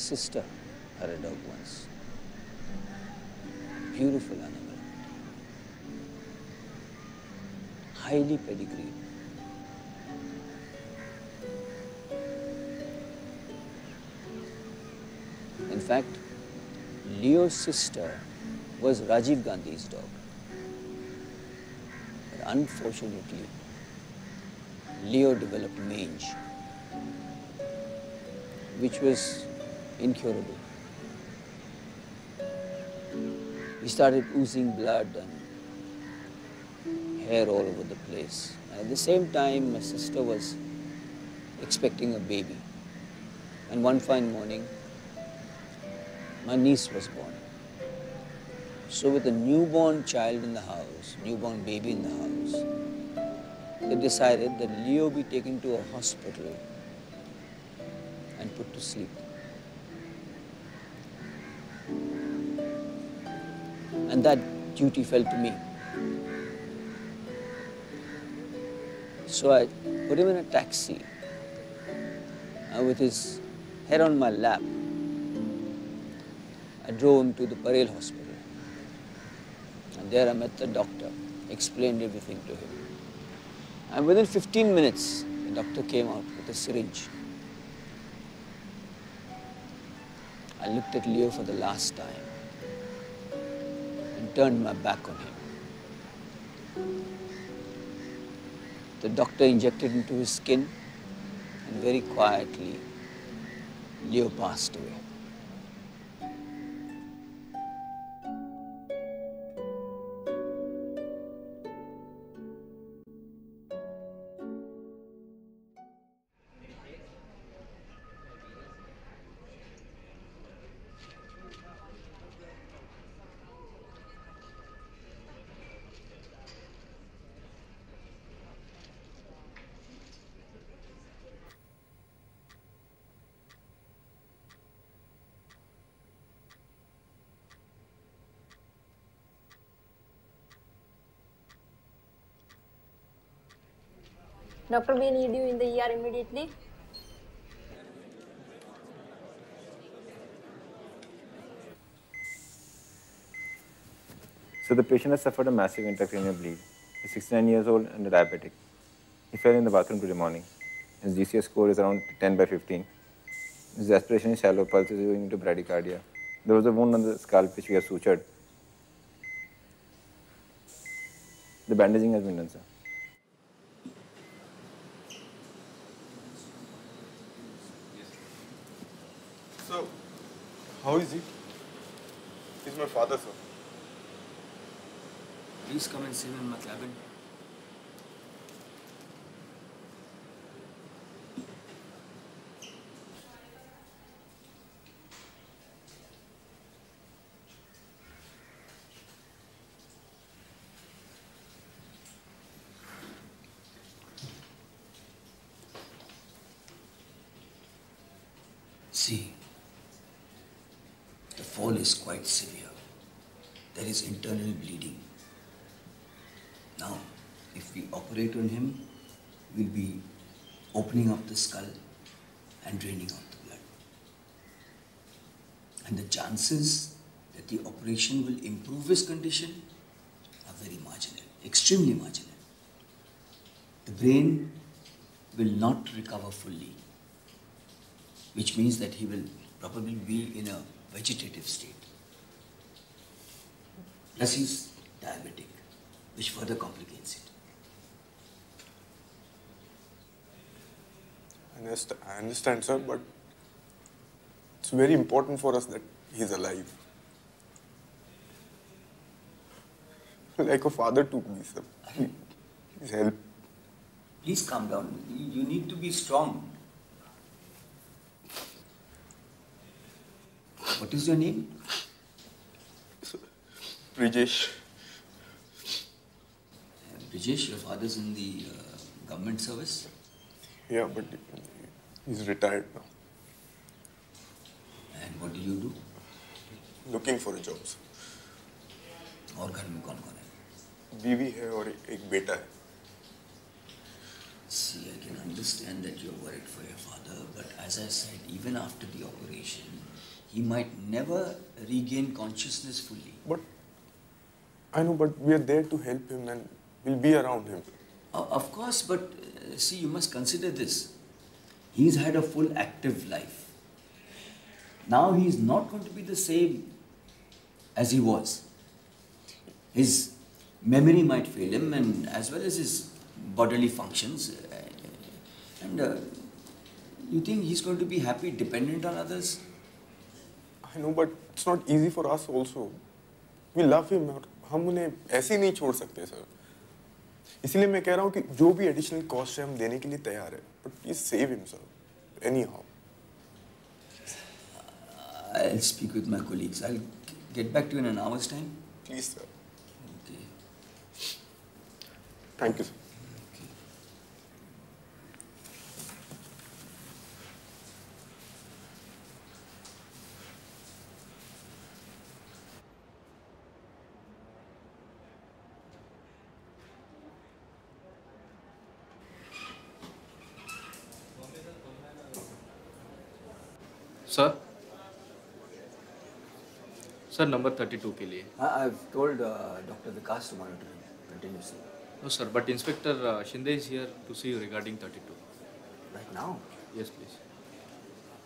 sister had a dog once. Beautiful animal. Highly pedigreed. In fact, Leo's sister was Rajiv Gandhi's dog. But unfortunately, Leo developed mange, which was incurable. He started oozing blood and hair all over the place. And at the same time, my sister was expecting a baby. And one fine morning, my niece was born. So with a newborn child in the house, newborn baby in the house, they decided that Leo be taken to a hospital and put to sleep. And that duty fell to me. So I put him in a taxi with his head on my lap. I drove him to the Parel hospital. And there I met the doctor, explained everything to him. And within 15 minutes, the doctor came out with a syringe. I looked at Leo for the last time and turned my back on him. The doctor injected into his skin, and very quietly, Leo passed away. Doctor, we need you in the ER immediately. So the patient has suffered a massive intracranial bleed. He's 69 years old and a diabetic. He fell in the bathroom today morning. His GCS score is around 10/15. His aspiration is shallow, pulse is going into bradycardia. There was a wound on the scalp which we have sutured. The bandaging has been done, sir. So, how is he? He's my father, sir. Please come and see me in my cabin. See, the fall is quite severe. There is internal bleeding. Now, if we operate on him, we'll be opening up the skull and draining out the blood. And the chances that the operation will improve his condition are very marginal, extremely marginal. The brain will not recover fully, which means that he will probably be in a vegetative state. Plus he's diabetic, which further complicates it. I understand, sir, but it's very important for us that he's alive. Like a father to me, sir. Please help. Please calm down. You need to be strong. What is your name? Brijesh. Brijesh, your father's in the government service? Yeah, but he's retired now. And what do you do? Looking for a job, sir. और घर में कौन कौन है? बीवी है और एक बेटा है. See, I can understand that you're worried for your father, but as I said, even after the operation, he might never regain consciousness fully. But I know, but we are there to help him and we'll be around him. Of course, but see, you must consider this. He's had a full active life. Now he's not going to be the same as he was. His memory might fail him, and as well as his bodily functions. And you think he's going to be happy dependent on others? I know, but it's not easy for us also. We love him और हम उन्हें ऐसे ही नहीं छोड़ सकते sir. इसीलिए मैं कह रहा हूँ कि जो भी एडिशनल कॉस्ट है हम देने के लिए तैयार है. But please save him, sir. Anyhow. I'll speak with my colleagues. I'll get back to you in an hour's time. Please, sir. Okay. Thank you, sir. Okay. Sir sir number 32 के लिए. I've told Dr. Vikas to monitor him continuously. No sir, but Inspector Shinde is here to see you regarding 32. Right now? Yes please.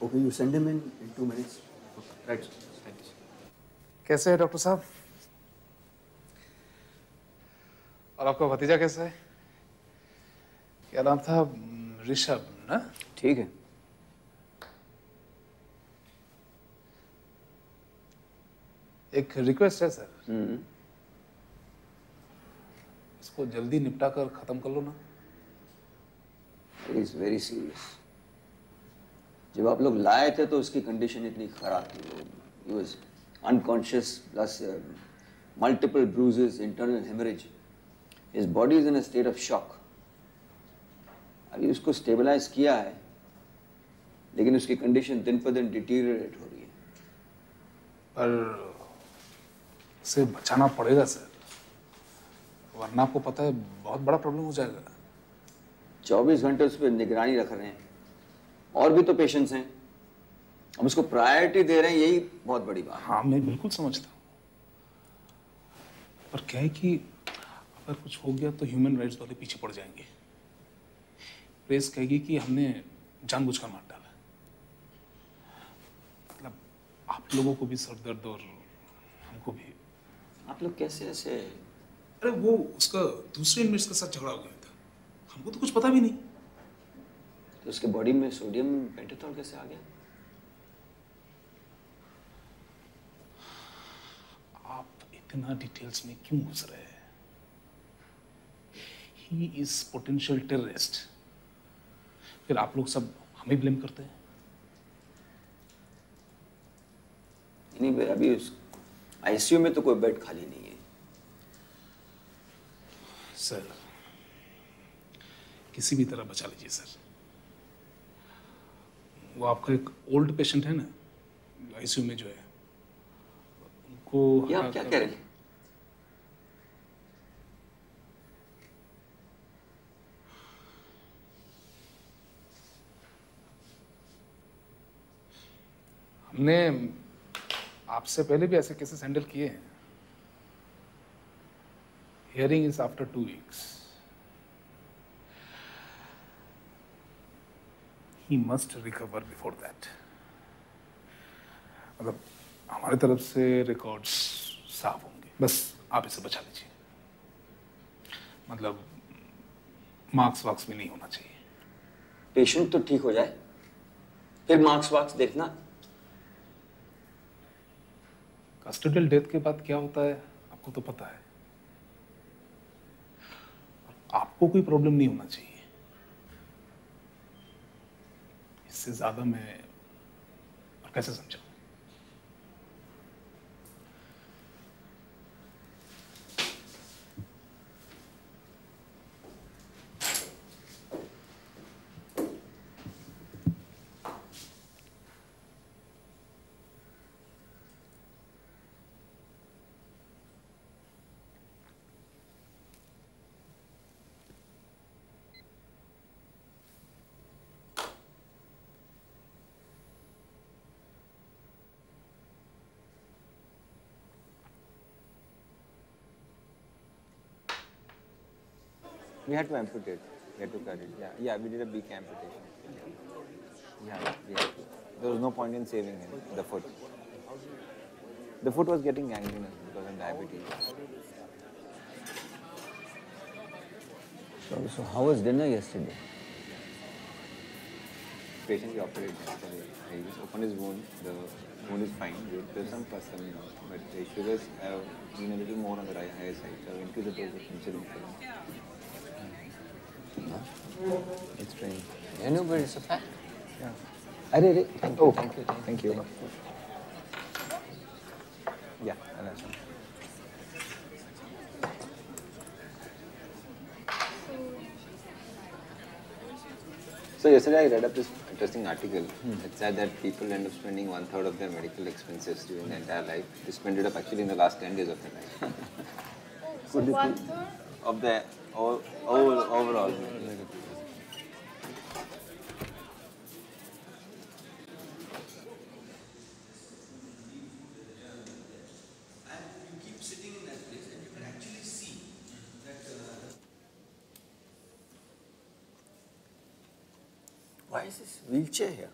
Okay, you send him in 2 minutes. Okay. Right sir. Thank you sir. कैसे है doctor साहब? और आपका भतीजा कैसा है? क्या नाम था? ऋषभ ना? ठीक है. एक रिक्वेस्ट है सर. इसको जल्दी निपटा कर खत्म कर लो ना. He is very serious. जब आप लोग लाए थे तो उसकी कंडीशन इतनी खराब थी. He was unconscious plus multiple bruises, internal hemorrhage. His body is in a state of shock. अभी उसको स्टेबलाइज किया है, लेकिन उसकी कंडीशन दिन पर दिन डिटीरियरेट हो रही है. पर उसे बचाना पड़ेगा सर, वरना आपको पता है बहुत बड़ा प्रॉब्लम हो जाएगा. 24 घंटे उस पर निगरानी रख रहे हैं. और भी तो पेशेंट्स हैं. अब उसको प्रायोरिटी दे रहे हैं, यही बहुत बड़ी बात है. हाँ मैं बिल्कुल समझता हूँ, पर क्या है कि अगर कुछ हो गया तो ह्यूमन राइट्स वाले पीछे पड़ जाएंगे. प्रेस कहेगी कि हमने जानबूझकर मार डाला. मतलब आप लोगों को भी सरदर्द और हमको भी. आप लोग कैसे ऐसे? अरे वो उसका दूसरे इनमेट्स के साथ झगड़ा हो गया था, हमको तो कुछ पता भी नहीं. तो उसके बॉडी में सोडियम पेंटोथॉल कैसे आ गया? आप इतना डिटेल्स में क्यों घुस रहे हैं? He is potential terrorist. फिर आप लोग सब हमें ब्लेम करते हैं. नहीं, अभी उस आईसीयू में तो कोई बेड खाली नहीं है. सर किसी भी तरह बचा लीजिए सर. वो आपका एक ओल्ड पेशेंट है ना आईसीयू में जो है, उनको. ये आप क्या कह रहे हैं? हमने आपसे पहले भी ऐसे केसेस हैंडल किए हैं. Hearing is after 2 weeks. He must recover before that. मतलब हमारी तरफ से रिकॉर्ड्स साफ होंगे, बस आप इसे बचा लीजिए. मतलब मार्क्स वार्क्स भी नहीं होना चाहिए. पेशेंट तो ठीक हो जाए, फिर मार्क्स वार्क्स देखना. कस्टोडियल डेथ के बाद क्या होता है आपको तो पता है. आपको कोई प्रॉब्लम नहीं होना चाहिए. इससे ज्यादा मैं और कैसे समझाऊं? We had to amputate. We had to cut it. Yeah, yeah. We did a big amputation. Yeah, we had to. There was no point in saving him. The foot. The foot was getting gangrenous because of diabetes. So how was dinner yesterday? Patient we operated yesterday. I just opened his wound. The wound is fine. There's some pus coming out, but the sugars have been a little more on the higher side. So I've increased the dose of insulin for him. It's strange. You know, but it's a fact. Yeah. Arre, thank you, thank you, Thank you. Yeah, I'll have some. So yesterday I read up this interesting article. It said that people end up spending 1/3 of their medical expenses during their entire life. They spend it up actually in the last 10 days of their life. So 1/3? Of the overall. Why is this wheelchair here?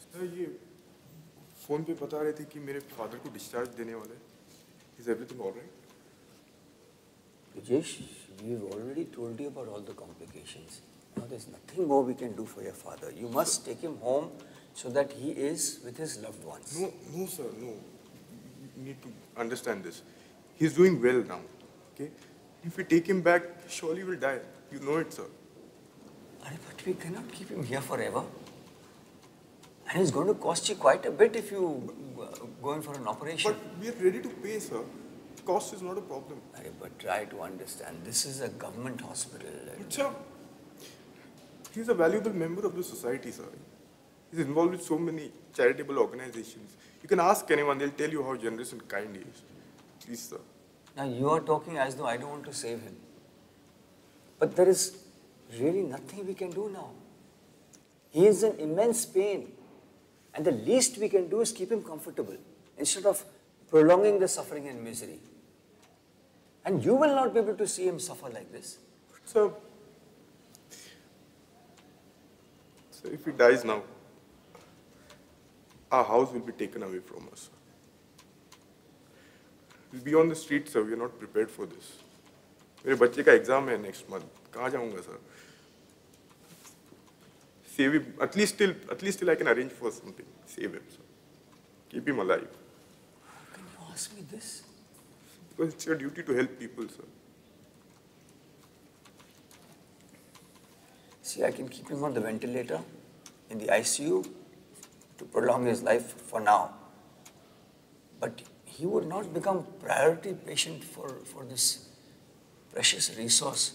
Sir ये phone पे बता रहे थे कि मेरे father को discharge देने वाले हैं. Is everything all right? Rajesh, we've already told you about all the complications. Now there's nothing more we can do for your father. You must take him home so that he is with his loved ones. No, sir, no. You need to understand this. He's doing well now. Okay? If we take him back, surely he will die. You know it, sir. But we cannot keep him here forever. And it's going to cost you quite a bit if you go in for an operation. But we are ready to pay, sir. Cost is not a problem. But try to understand, this is a government hospital. But, sir, he's a valuable member of the society, sir. He's involved with so many charitable organizations. You can ask anyone, they'll tell you how generous and kind he is. Please, sir. Now you are talking as though I don't want to save him. But there is really nothing we can do now. He is in immense pain. And the least we can do is keep him comfortable instead of prolonging the suffering and misery. And you will not be able to see him suffer like this. But, sir, if he dies now, our house will be taken away from us. We'll be on the street, sir. We are not prepared for this. मेरे बच्चे का exam है next month. कहाँ जाऊँगा, sir? Save him. At least till I can arrange for something. Save him, sir. Keep him alive. How can you ask me this? Because it's your duty to help people, sir. See, I can keep him on the ventilator in the ICU to prolong his life for now. But he would not become priority patient for this precious resource.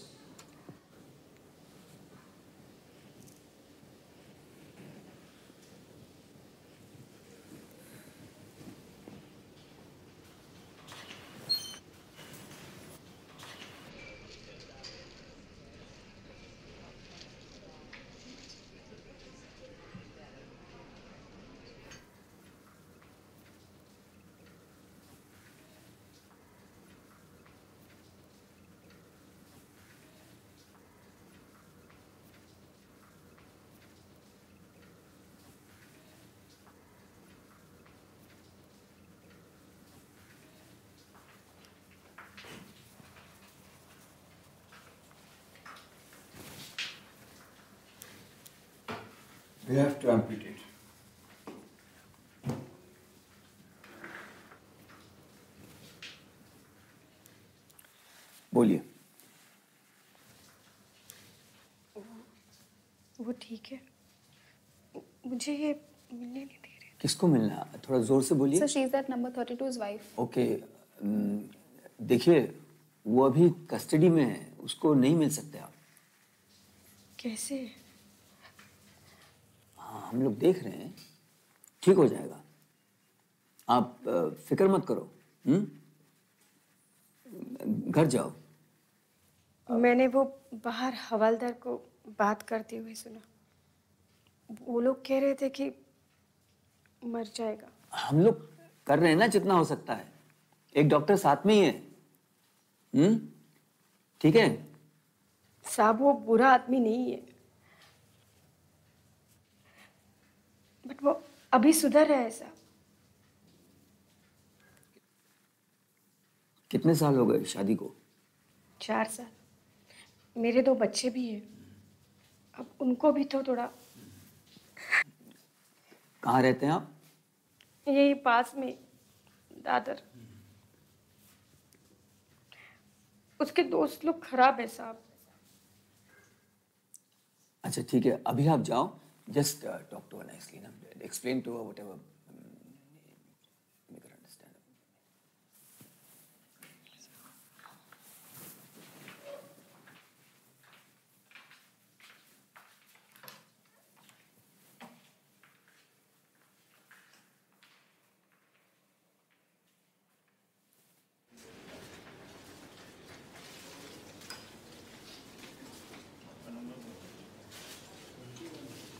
We have to amputate. बोलिए. वो ठीक है. मुझे ये मिलने नहीं दे रहे. किसको मिलना? थोड़ा जोर से बोलिए. Sir, she is at number 32's wife. Okay. देखिए, वो अभी कस्टडी में है. उसको नहीं मिल सकते आप. कैसे? हाँ, हम लोग देख रहे हैं. ठीक हो जाएगा. आप फिक्र मत करो. घर जाओ. मैंने वो बाहर हवालदार को बात करते हुए सुना. वो लोग कह रहे थे कि मर जाएगा. हम लोग कर रहे हैं ना जितना हो सकता है. एक डॉक्टर साथ में ही है. ठीक है? साहब वो बुरा आदमी नहीं है, बट वो अभी सुधर रहा है साहब। कितने साल हो गए शादी को? 4 साल। मेरे 2 बच्चे भी हैं, अब उनको भी तो थोड़ा। कहाँ रहते हैं आप? यही पास में, दादर। उसके दोस्त लोग खराब है साहब। अच्छा ठीक है, अभी आप जाओ, just talk to her nicely ना, explain to her whatever, make her understand.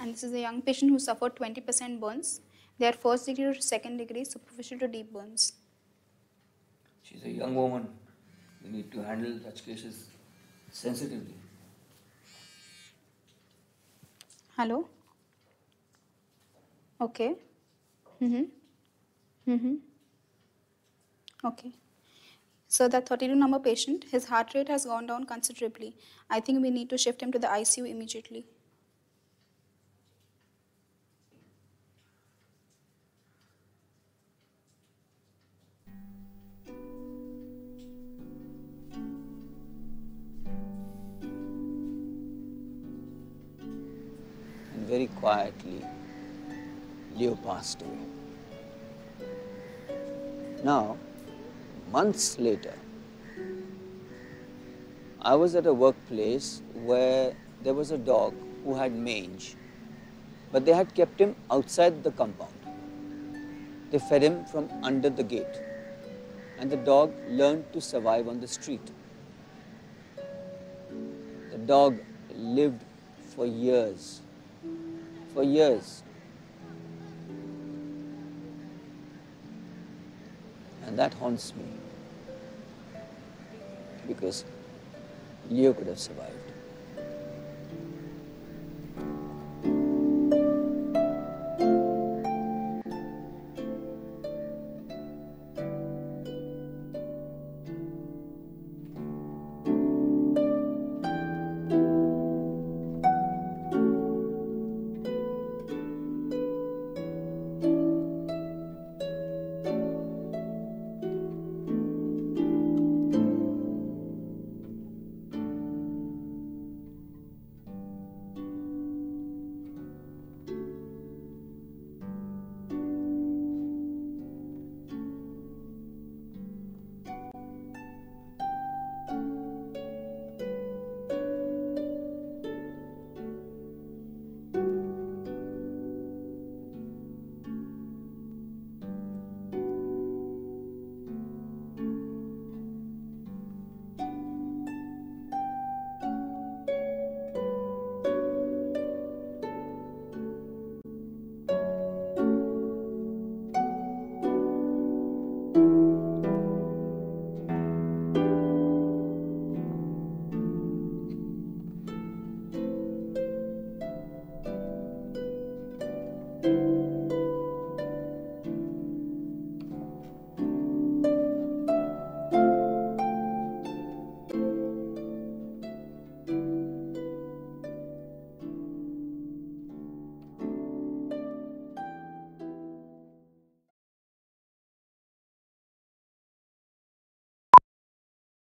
And this is a young patient who suffered 20% burns. They are first degree to second degree, superficial to deep burns. She's a young woman. We need to handle such cases sensitively. Hello? Okay. Okay. So that 32 number patient, his heart rate has gone down considerably. I think we need to shift him to the ICU immediately. And very quietly, Leo passed away. Now, months later, I was at a workplace where there was a dog who had mange, but they had kept him outside the compound. They fed him from under the gate, and the dog learned to survive on the street. The dog lived for years. For years. And that haunts me, because Leo could have survived.